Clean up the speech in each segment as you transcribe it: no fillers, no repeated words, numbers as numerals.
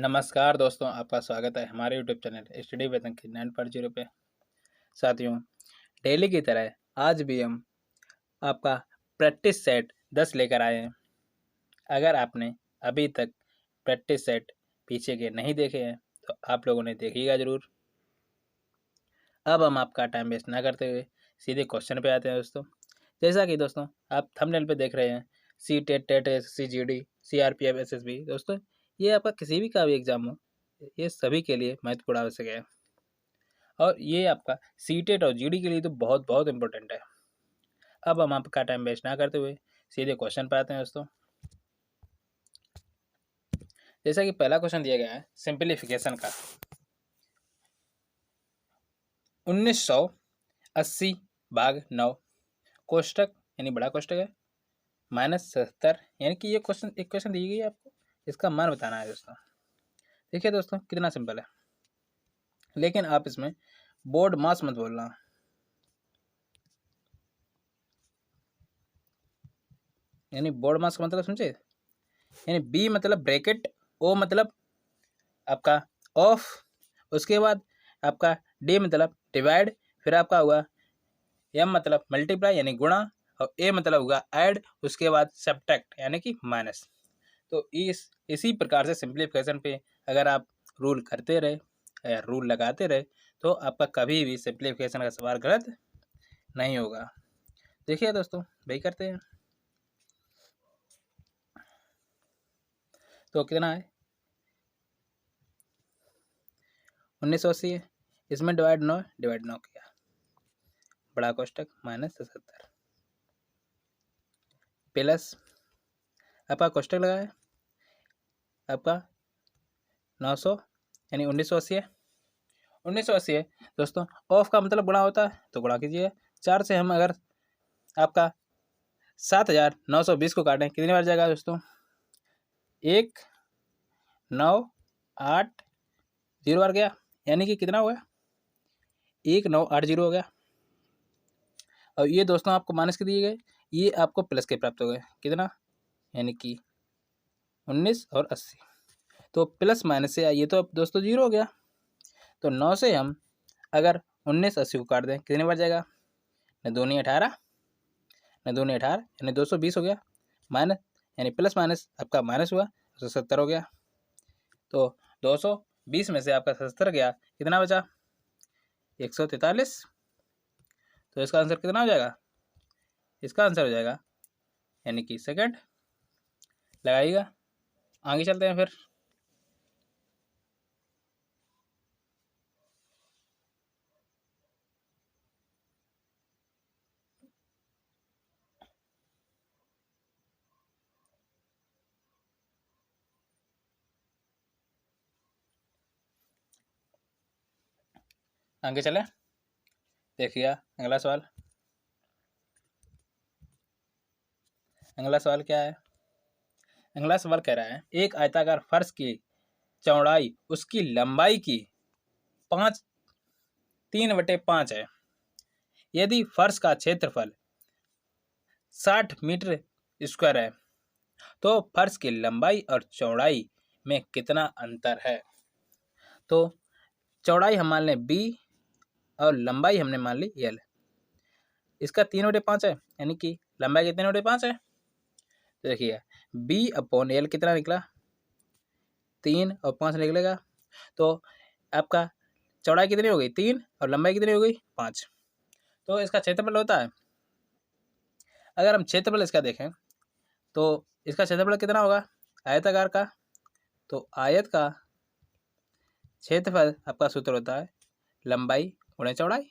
नमस्कार दोस्तों, आपका स्वागत है हमारे यूट्यूब चैनल स्टडी विद अंकित 9.0 पे। साथियों, डेली की तरह आज भी हम आपका प्रैक्टिस सेट 10 लेकर आए हैं। अगर आपने अभी तक प्रैक्टिस सेट पीछे के नहीं देखे हैं तो आप लोगों ने देखिएगा ज़रूर। अब हम आपका टाइम वेस्ट ना करते हुए सीधे क्वेश्चन पे आते हैं दोस्तों। जैसा कि दोस्तों आप थंबनेल पे देख रहे हैं, CTET, TET, SSC, GD, CRPF, SSB. दोस्तों ये आपका किसी भी का भी एग्जाम हो, ये सभी के लिए महत्वपूर्ण आवश्यक है और ये आपका सीटेट और जीडी के लिए तो बहुत बहुत इंपॉर्टेंट है। अब हम आपका टाइम वेस्ट ना करते हुए सीधे क्वेश्चन पर आते हैं दोस्तों। जैसा कि पहला क्वेश्चन दिया गया है सिंप्लीफिकेशन का, 1980/9 कोष्टक यानी बड़ा कोष्टक है -77, यानी कि ये क्वेश्चन एक क्वेश्चन दी गई है आपको, इसका मान बताना है दोस्तों। देखिए दोस्तों कितना सिंपल है, लेकिन आप इसमें बोर्ड मास मत बोलना। यानी बोर्ड मास का मतलब समझे, यानी बी मतलब ब्रैकेट, ओ मतलब आपका ऑफ, उसके बाद आपका डी मतलब डिवाइड, फिर आपका हुआ एम मतलब मल्टीप्लाई यानी गुणा, और ए मतलब होगा ऐड, उसके बाद सब्ट्रैक्ट यानी कि माइनस। तो इसी प्रकार से सिंप्लीफिकेशन पे अगर आप रूल करते रहे या रूल लगाते रहे तो आपका कभी भी सिंप्लीफिकेशन का सवाल गलत नहीं होगा। देखिए दोस्तों वही करते हैं। तो कितना है, 1980 है, इसमें डिवाइड 9 किया, बड़ा कोष्टक -77 प्लस आपका कोष्टक लगाया आपका 900 यानी 1980 है। 1980 है दोस्तों, ऑफ का मतलब गुणा होता है तो गुणा कीजिए। 4 से हम अगर आपका 7920 को काटें कितनी बार जाएगा दोस्तों, 1980 बार गया, यानी कि कितना हो गया, 1980 हो गया। और ये दोस्तों आपको माइनस के दिए गए, ये आपको प्लस के प्राप्त हो गए, कितना, यानी कि 19 और 80। तो प्लस माइनस से ये तो अब दोस्तों 0 हो गया। तो 9 से हम अगर 19 80 को काट दें कितनी बार जाएगा, न दूनी 18, न दूनी 18 यानी 220 हो गया, माइनस यानी प्लस माइनस आपका माइनस हुआ, 170 हो गया। तो 220 में से आपका 77 गया, कितना बचा, 143। तो इसका आंसर कितना हो जाएगा, इसका आंसर हो जाएगा यानी कि सेकंड। लगाइएगा, आगे चलते हैं फिर। आगे चले, देखिए अगला सवाल। अगला सवाल क्या है, अगला सवाल कह रहा है एक आयताकार फर्श की चौड़ाई उसकी लंबाई की 3/5 है। यदि फर्श का क्षेत्रफल 60 मीटर स्क्वायर है तो फर्श की लंबाई और चौड़ाई में कितना अंतर है। तो चौड़ाई हम मान लें बी और लंबाई हमने मान ली एल। इसका 3/5 है, यानी कि लंबाई की 3/5 है। तो देखिए B/L कितना निकला, 3 और 5 निकलेगा। तो आपका चौड़ाई कितनी हो गई 3 और लंबाई कितनी हो गई 5। तो इसका क्षेत्रफल होता है, अगर हम क्षेत्रफल इसका देखें तो इसका क्षेत्रफल कितना होगा आयताकार का, तो आयत का क्षेत्रफल आपका सूत्र होता है लंबाई गुणे चौड़ाई।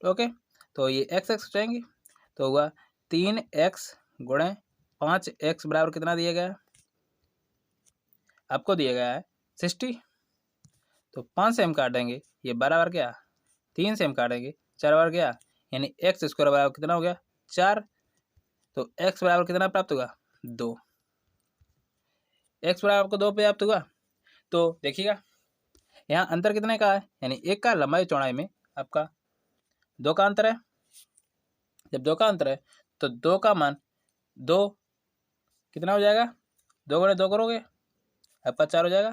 ओके, तो ये x हो जाएंगे, तो हुआ 3x गुणे 5x बराबर कितना दिया गया है, आपको दिया गया है 60। तो 5 से हम काटेंगे, ये 12 बार गया, 3 से हम काटेंगे 4 बार गया, यानी x स्क्वायर बराबर कितना हो गया 4। तो x बराबर कितना प्राप्त होगा 2, x बराबर आपको 2 प्राप्त हुआ। तो देखिएगा यहाँ अंतर कितने का है, यानी एक का लंबाई चौड़ाई में आपका 2 का अंतर है। जब 2 का अंतर है तो 2 का मान 2 कितना हो जाएगा, 2 गुणे 2 करोगे आपका 4 हो जाएगा।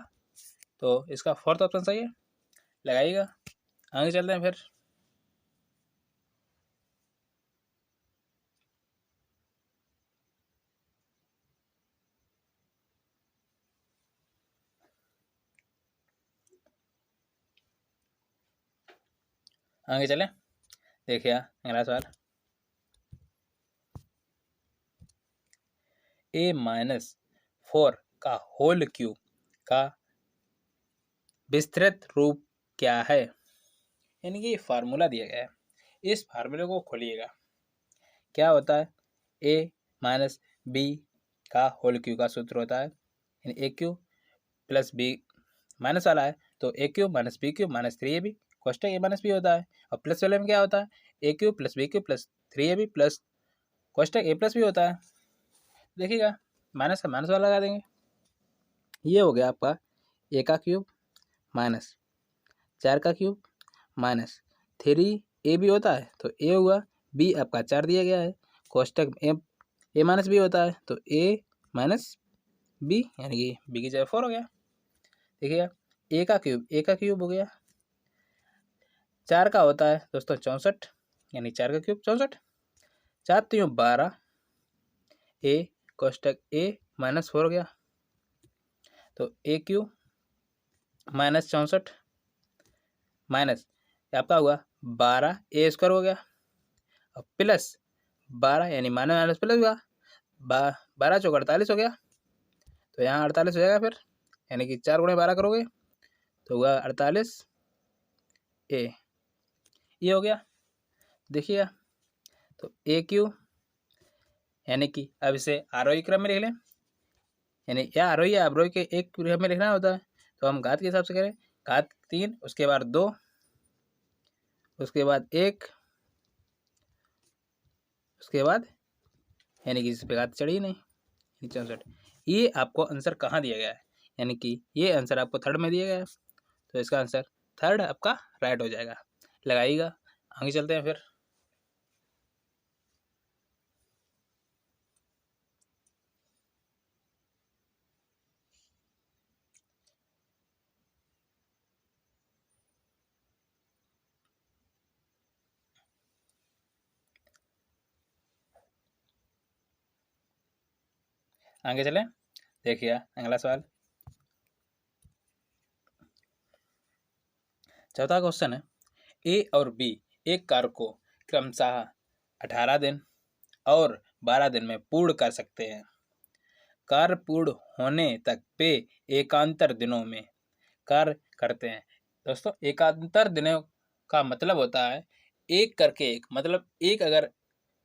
तो इसका फोर्थ ऑप्शन सही है, लगाइएगा। आगे चलते हैं फिर। आगे चलें, देखिए अगला सवाल। a-4 का होल क्यूब का विस्तृत रूप क्या है? यानी कि फार्मूला दिया गया है, इस फार्मूले को खोलिएगा। क्या होता है? a-b का होल क्यूब का सूत्र होता है यानी a cube plus b minus वाला है तो a cube minus b cube minus 3ab कोष्टक ए माइनस बी होता है। और प्लस वाले में क्या होता है? A cube plus b cube plus 3ab plus कोष्टक ए प्लस बी होता है। देखिएगा, माइनस का माइनस वाला लगा देंगे। ये हो गया आपका ए का क्यूब माइनस 4 का क्यूब माइनस 3ab होता है तो ए हुआ, बी आपका 4 दिया गया है, कोष्टक ए माइनस बी होता है तो ए माइनस बी यानी कि बी की जगह 4 हो गया। देखिएगा, ए का क्यूब हो गया, 4 का होता है दोस्तों 64 यानी 4 का क्यूब 64, 4 3 12, ए कोष्टक ए माइनस 4 हो गया तो ए क्यूब माइनस 64 माइनस आपका हुआ 12 ए स्क्वायर हो गया और प्लस 12 यानी माइनस माइनस प्लस हुआ 12 चौक 48 हो गया। तो यहाँ 48 हो जाएगा फिर, यानी कि 4 गुणे 12 करोगे तो हुआ 48 ए, ये हो गया। देखिएगा, तो ए क्यू यानी कि अब इसे आरोही क्रम में लिख लें, यानी या आरोही या अवरोही के एक क्रम में लिखना होता है। तो हम घात के हिसाब से करें, घात 3 उसके बाद 2 उसके बाद 1 उसके बाद यानी कि इस पे घात चढ़ी नहीं 64। ये आपको आंसर कहाँ दिया गया है? यानी कि ये आंसर आपको थर्ड में दिया गया है, तो इसका आंसर थर्ड आपका राइट हो जाएगा। लगाइएगा, आगे चलते हैं फिर। आगे चलें, देखिए अगला सवाल। चौथा क्वेश्चन है, ए और बी एक कार्य को क्रमशः 18 दिन और 12 दिन में पूर्ण कर सकते हैं। कार्य पूर्ण होने तक वे एकांतर दिनों में कार्य करते हैं। दोस्तों, एकांतर दिनों का मतलब होता है एक करके एक, मतलब एक अगर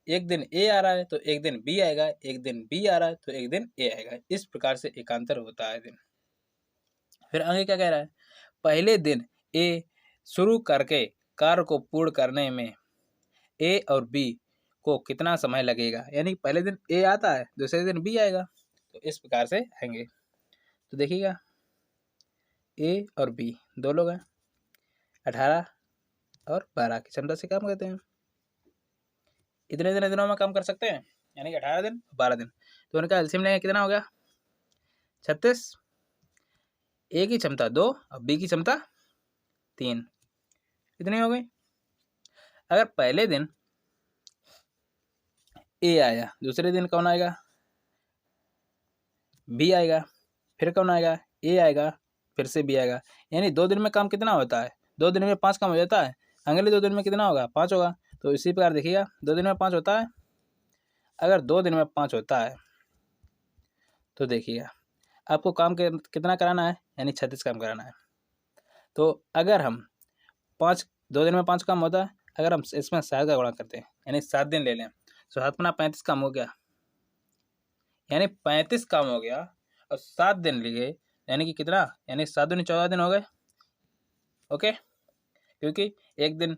एक दिन ए आ रहा है तो एक दिन बी आएगा, एक दिन बी आ रहा है तो एक दिन ए आएगा। इस प्रकार से एकांतर होता है दिन। फिर आगे क्या कह रहा है? पहले दिन ए शुरू करके कार्य को पूर्ण करने में ए और बी को कितना समय लगेगा? यानी पहले दिन ए आता है, दूसरे दिन बी आएगा, तो इस प्रकार से आएंगे। तो देखिएगा, ए और बी दो लोग हैं, 18 और 12 की क्षमता से काम करते हैं। इतने इतने दिनों में काम कर सकते हैं, यानी कि 18 दिन 12 दिन। तो उनका एलसीएम लेंगे, कितना हो गया? 36। ए की क्षमता 2 और बी की क्षमता 3, इतनी हो गई। अगर पहले दिन ए आया, दूसरे दिन कौन आएगा? बी आएगा, फिर कौन आएगा? ए आएगा, फिर से बी आएगा। यानी 2 दिन में काम कितना होता है? 2 दिन में 5 काम हो जाता है। अगले 2 दिन में कितना होगा? 5 होगा। तो इसी प्रकार देखिएगा, 2 दिन में 5 होता है। अगर 2 दिन में 5 होता है तो देखिएगा, आपको काम कितना कराना है? यानी 36 काम कराना है। तो अगर हम 2 दिन में 5 काम होता है, अगर हम इसमें 7 का गुणा करते हैं यानी 7 दिन ले लें तो 7 गुना 35 काम हो गया, यानी 35 काम हो गया। और 7 दिन लिए यानी कि कितना? यानी 7 दूनी 14 दिन हो गए। ओके, क्योंकि एक दिन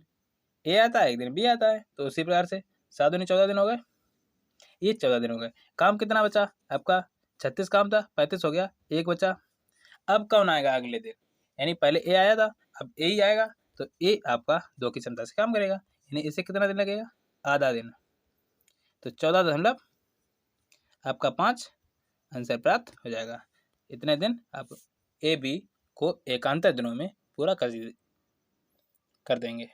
ए आता है एक दिन बी आता है, तो उसी प्रकार से 7 दूनी 14 दिन हो गए, ये 14 दिन हो गए। काम कितना बचा आपका? 36 काम था, 35 हो गया, एक बचा। अब कौन आएगा अगले दिन? यानी पहले ए आया था, अब ए ही आएगा, तो ए आपका 2 की क्षमता से काम करेगा, यानी इसे कितना दिन लगेगा? आधा दिन। तो 14 दशमलव आपका 5 आंसर प्राप्त हो जाएगा। इतने दिन आप ए बी को एकांतर दिनों में पूरा कर देंगे।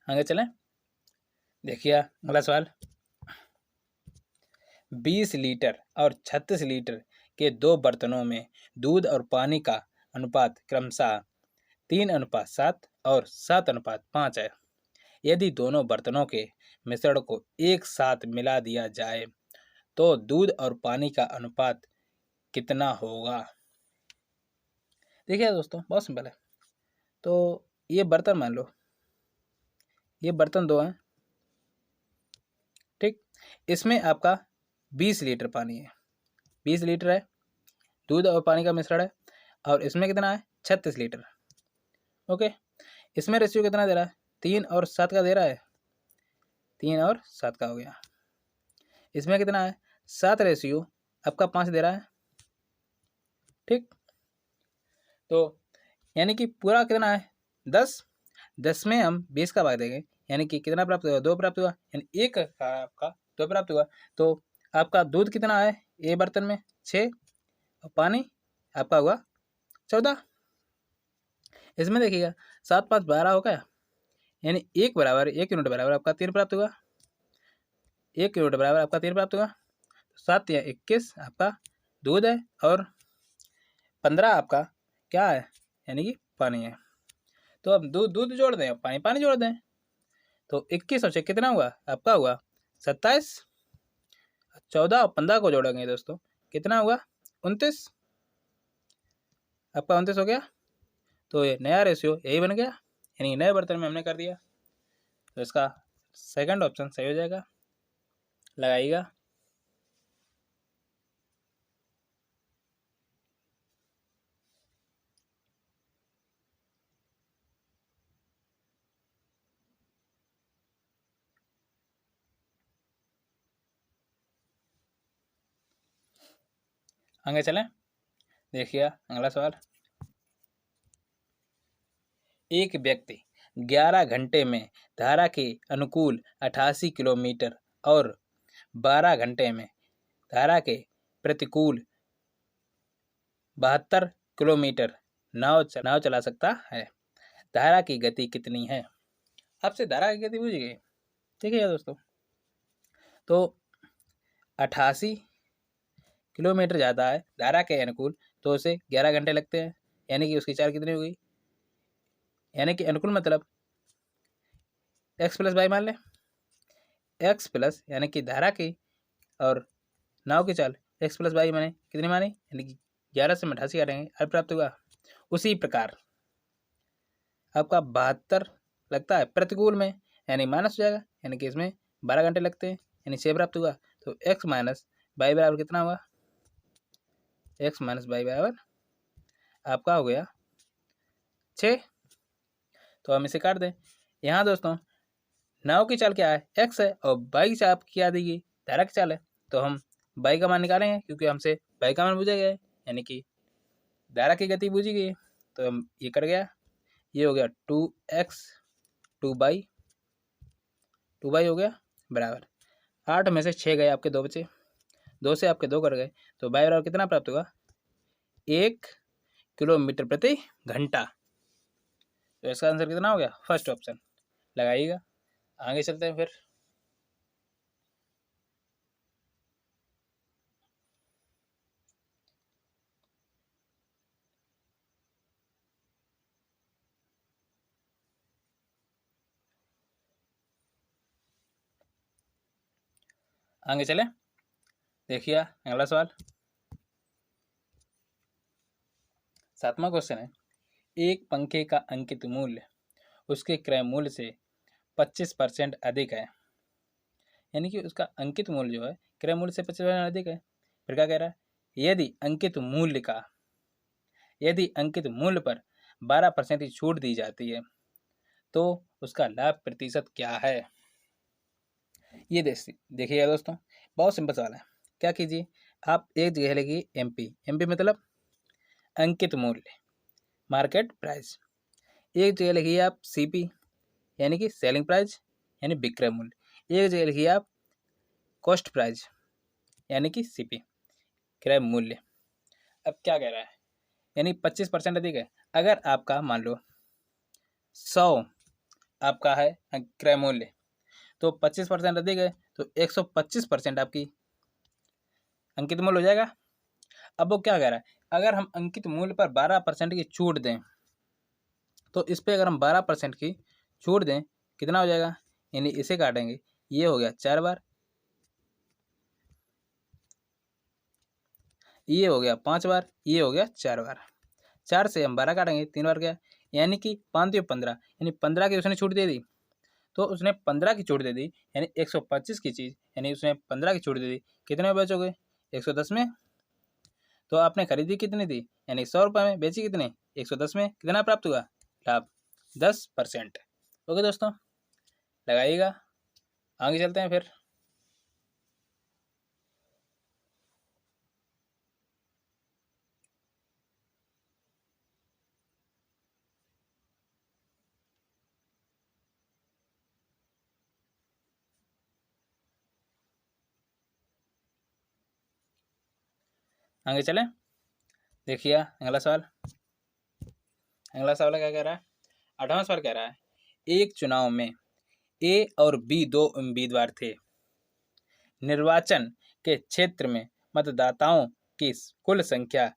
आगे चलें, देखिए अगला सवाल। 20 लीटर और 36 लीटर के दो बर्तनों में दूध और पानी का अनुपात क्रमशः 3:7 और 7:5 है। यदि दोनों बर्तनों के मिश्रण को एक साथ मिला दिया जाए तो दूध और पानी का अनुपात कितना होगा? देखिए दोस्तों, बहुत सिंपल है। तो ये बर्तन मान लो, ये बर्तन दो हैं, ठीक। इसमें आपका 20 लीटर पानी है, 20 लीटर है, दूध और पानी का मिश्रण है, और इसमें कितना है? 36 लीटर। ओके, इसमें रेशियो कितना दे रहा है? 3 और 7 का दे रहा है, 3 और 7 का हो गया। इसमें कितना है? 7 रेशियो आपका 5 दे रहा है, ठीक। तो यानी कि पूरा कितना है? 10। 10 में हम 20 का भाग देंगे, यानी कि कितना प्राप्त हुआ? 2 प्राप्त हुआ, यानी एक का आपका 2 प्राप्त हुआ। तो आपका दूध कितना है ए बर्तन में? 6, और पानी आपका हुआ 14। इसमें देखिएगा 7 5 12 हो गया, यानी 1 बराबर 1 यूनिट बराबर आपका 3 प्राप्त हुआ, 1 यूनिट बराबर आपका 3 प्राप्त हुआ। 7 या 21 आपका दूध है, और 15 आपका क्या है? यानी कि पानी है। तो अब दूध दूध जोड़ दें, पानी पानी जोड़ दें, तो 21 और 6 कितना हुआ? आपका हुआ 27। 14 और 15 को जोड़ेंगे दोस्तों, कितना हुआ? 29। आपका 29 हो गया। तो ये नया रेशियो यही बन गया, यानी नए बर्तन में हमने कर दिया। तो इसका सेकंड ऑप्शन सही हो जाएगा। लगाइएगा। आगे चलें, देखिए अगला सवाल। एक व्यक्ति 11 घंटे में धारा के अनुकूल 88 किलोमीटर और 12 घंटे में धारा के प्रतिकूल 72 किलोमीटर नाव चला सकता है। धारा की गति कितनी है? आपसे धारा की गति पूछी गई, ठीक है दोस्तों। तो 88 किलोमीटर जाता है धारा के अनुकूल, तो उसे 11 घंटे लगते हैं, यानी कि उसकी चाल कितनी होगी? यानी कि अनुकूल मतलब x प्लस वाई मान लें, x प्लस यानी कि धारा की और नाव की चाल x प्लस वाई माने कितनी मानी? यानी कि 11 से 88 काटेंगे, हल प्राप्त होगा। उसी प्रकार आपका 72 लगता है प्रतिकूल में, यानी माइनस हो जाएगा, यानी कि इसमें 12 घंटे लगते हैं, यानी 6 प्राप्त हुआ। तो x माइनस वाई बराबर कितना हुआ? x माइनस वाई बराबर आपका हो गया 6। तो हम इसे काट दें। यहाँ दोस्तों नाव की चाल क्या है? x है, और बाई से आप क्या देगी? धारा की चाल है। तो हम बाई का मान निकालेंगे, क्योंकि हमसे बाई का मान पूछा गया है, यानी कि धारा की गति पूछी गई है। तो हम ये कट गया, ये हो गया 2x 2 बाई हो गया बराबर 8 में से 6 गए, आपके 2 बचे, 2 से आपके 2 कट गए, तो बाई बराबर कितना प्राप्त होगा? 1 किलोमीटर प्रति घंटा। तो इसका आंसर कितना हो गया? First option. लगाइएगा। आगे चलते हैं फिर। आगे चलें, देखिए अगला सवाल। 7वां क्वेश्चन है, एक पंखे का अंकित मूल्य उसके क्रय मूल्य से 25% अधिक है, यानी कि उसका अंकित मूल्य जो है क्रय मूल्य से 25% अधिक है। फिर क्या कह रहा है? यदि अंकित मूल्य पर 12% की छूट दी जाती है तो उसका लाभ प्रतिशत क्या है? ये देखिएगा दोस्तों, बहुत सिंपल सवाल है। क्या कीजिए, आप एक जगह लिखिए एमपी, एमपी मतलब अंकित मूल्य, मार्केट प्राइस। एक जगह लिखिए आप सीपी यानी कि सेलिंग प्राइस यानी विक्रय मूल्य। एक जगह लिखिए आप कॉस्ट प्राइस यानी कि सीपी क्रय मूल्य। अब क्या कह रहा है, यानी 25% अधिक है। अगर आपका मान लो 100 आपका है क्रय मूल्य, तो 25% अधिक है तो 125% आपकी अंकित मूल्य हो जाएगा। अब वो क्या कह रहा है, अगर हम अंकित मूल्य पर 12% की छूट दें, तो इस पे अगर हम 12% की छूट दें कितना हो जाएगा, यानी इसे काटेंगे, ये हो गया 4 बार, ये हो गया 5 बार, ये हो गया 4 बार। 4 से हम 12 काटेंगे 3 बार गया, यानी कि 5 तो 15, यानी 15 की उसने छूट दे दी। तो उसने 15 की छूट दे दी, यानी 125 की चीज़, यानी उसने 15 की छूट दे दी, कितने में बेचोगे, 110 में। तो आपने खरीदी कितनी थी, यानी 100 रुपये में, बेची कितने, 110 में। कितना प्राप्त हुआ, लाभ 10%। ओके दोस्तों, लगाइएगा, आगे चलते हैं फिर। आगे चलें, देखिए अगला सवाल। अगला सवाल क्या कह रहा है, 8वां सवाल कह रहा है, एक चुनाव में ए और बी दो उम्मीदवार थे। निर्वाचन के क्षेत्र में मतदाताओं की कुल संख्या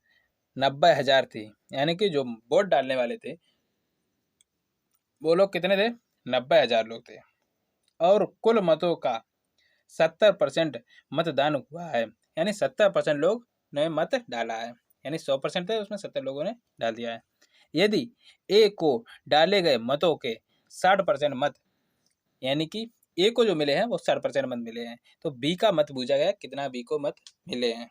90,000 थी, यानी कि जो वोट डालने वाले थे वो लोग कितने थे, 90,000 लोग थे। और कुल मतों का 70% मतदान हुआ है, यानी 70% लोग ने मत डाला है, यानी 100% थे उसमें 70 लोगों ने डाल दिया है। यदि ए को डाले गए मतों के 60% मत, यानी कि ए को जो मिले हैं वो 60% मत मिले हैं, तो बी का मत पूछा गया कितना बी को मत मिले हैं।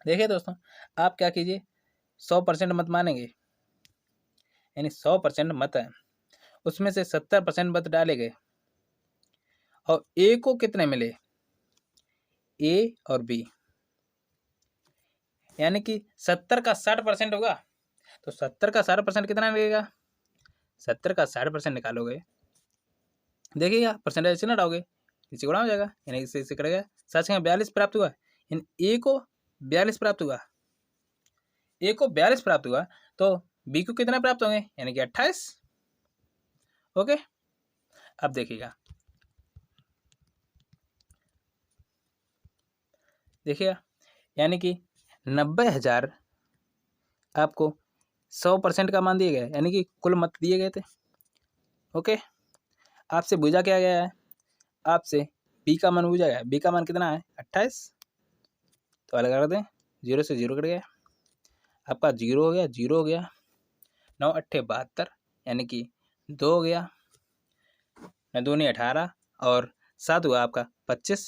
देखिए दोस्तों, आप क्या कीजिए, 100% मत मानेंगे, यानी 100% मत है, उसमें से 70% मत डाले गए, और ए को कितने मिले, ए और बी, यानी कि 70 का 60% होगा, तो 70 का 60% कितना लगेगा, 70 का 60% निकालोगे, देखिएगा परसेंटेज ऐसे ना डालोगे, नीचे गुणा हो जाएगा, यानी इससे कटेगा, 7 42 प्राप्त हुआ, यानी ए को 42 प्राप्त हुआ, ए को 42 प्राप्त हुआ, तो बी को कितना प्राप्त होंगे, यानी कि 28। ओके, अब देखिएगा, देखिएगा, यानी कि 90,000 आपको 100% का मान दिया गया, यानी कि कुल मत दिए गए थे। ओके, आपसे पूछा क्या गया है, आपसे बी का मान पूछा गया, बी का मान कितना है, 28, तो अलग कर दें, 0 से 0 कट गया, आपका 0 हो गया, 0 हो गया, 9 अट्ठे 72, यानी कि 2 हो गया, 9 दूनी 18, और 7 हुआ आपका 25,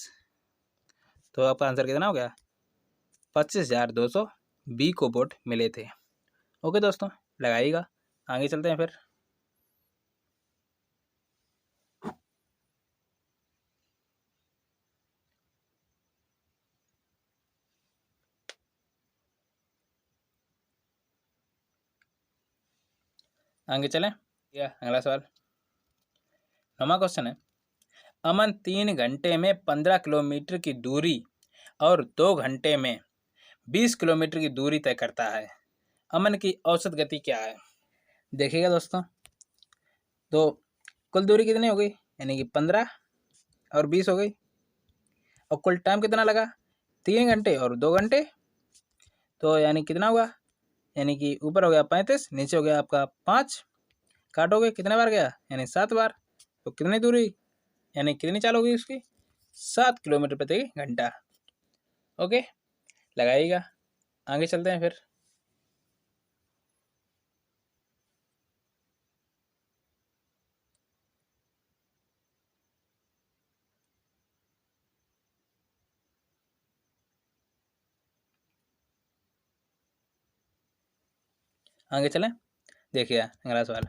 तो आपका आंसर कितना हो गया, 25,200 बी को वोट मिले थे। ओके दोस्तों, लगाइएगा, आगे चलते हैं फिर। आगे चलें, या अगला सवाल, 9वां क्वेश्चन है, अमन 3 घंटे में 15 किलोमीटर की दूरी और 2 घंटे में 20 किलोमीटर की दूरी तय करता है। अमन की औसत गति क्या है। देखिएगा दोस्तों, तो कुल दूरी कितनी हो गई, यानी कि 15 और 20 हो गई, और कुल टाइम कितना लगा, 3 घंटे और 2 घंटे, तो यानी कितना हुआ, यानी कि ऊपर हो गया 35, नीचे हो गया आपका 5, काटोगे कितने बार गया, यानी 7 बार, तो कितनी दूरी, यानी कितनी चाल होगी उसकी, 7 किलोमीटर प्रति घंटा। ओके, लगाइएगा, आगे चलते हैं फिर। आगे चलें, देखिए अगला सवाल,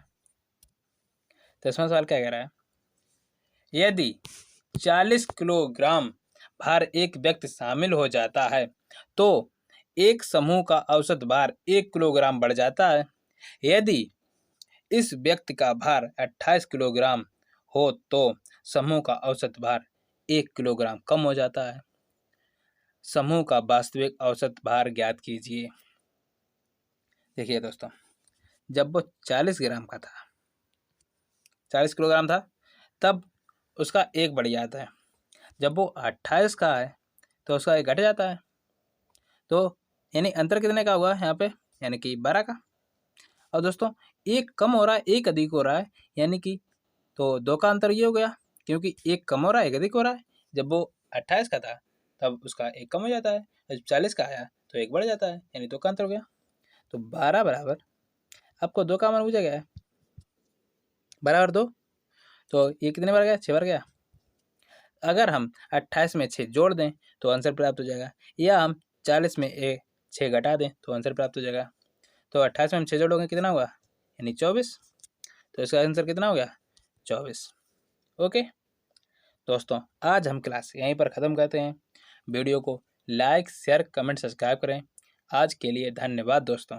10वां सवाल क्या कह रहा है, यदि 40 किलोग्राम भार एक व्यक्ति शामिल हो जाता है तो एक समूह का औसत भार 1 किलोग्राम बढ़ जाता है। यदि इस व्यक्ति का भार 28 किलोग्राम हो तो समूह का औसत भार 1 किलोग्राम कम हो जाता है। समूह का वास्तविक औसत भार ज्ञात कीजिए। देखिए दोस्तों, जब वो 40 ग्राम का था, 40 किलोग्राम था, तब उसका एक बढ़ जाता है। जब वो 28 का है तो उसका एक घट जाता है। तो यानी अंतर कितने का हुआ यहाँ पे, यानी कि 12 का। और दोस्तों एक कम हो रहा है, एक अधिक हो रहा है, यानी कि तो दो का अंतर ये हो गया, क्योंकि एक कम हो रहा है, एक अधिक हो रहा है। जब वो 28 का था तब उसका एक कम हो जाता है, जब 40 का आया तो एक बढ़ जाता है, यानी दो का अंतर हो गया। तो 12 बराबर, आपको दो का मान पूछा गया है, बराबर 2, तो ये कितने बार गया, 6 बार गया। अगर हम 28 में 6 जोड़ दें तो आंसर प्राप्त हो जाएगा, या हम 40 में 6 घटा दें तो आंसर प्राप्त हो जाएगा। तो 28 में हम 6 जोड़ोगे कितना हुआ, यानी 24। तो इसका आंसर कितना हो गया, 24। ओके दोस्तों, आज हम क्लास यहीं पर ख़त्म करते हैं। वीडियो को लाइक, शेयर, कमेंट, सब्सक्राइब करें। आज के लिए धन्यवाद दोस्तों।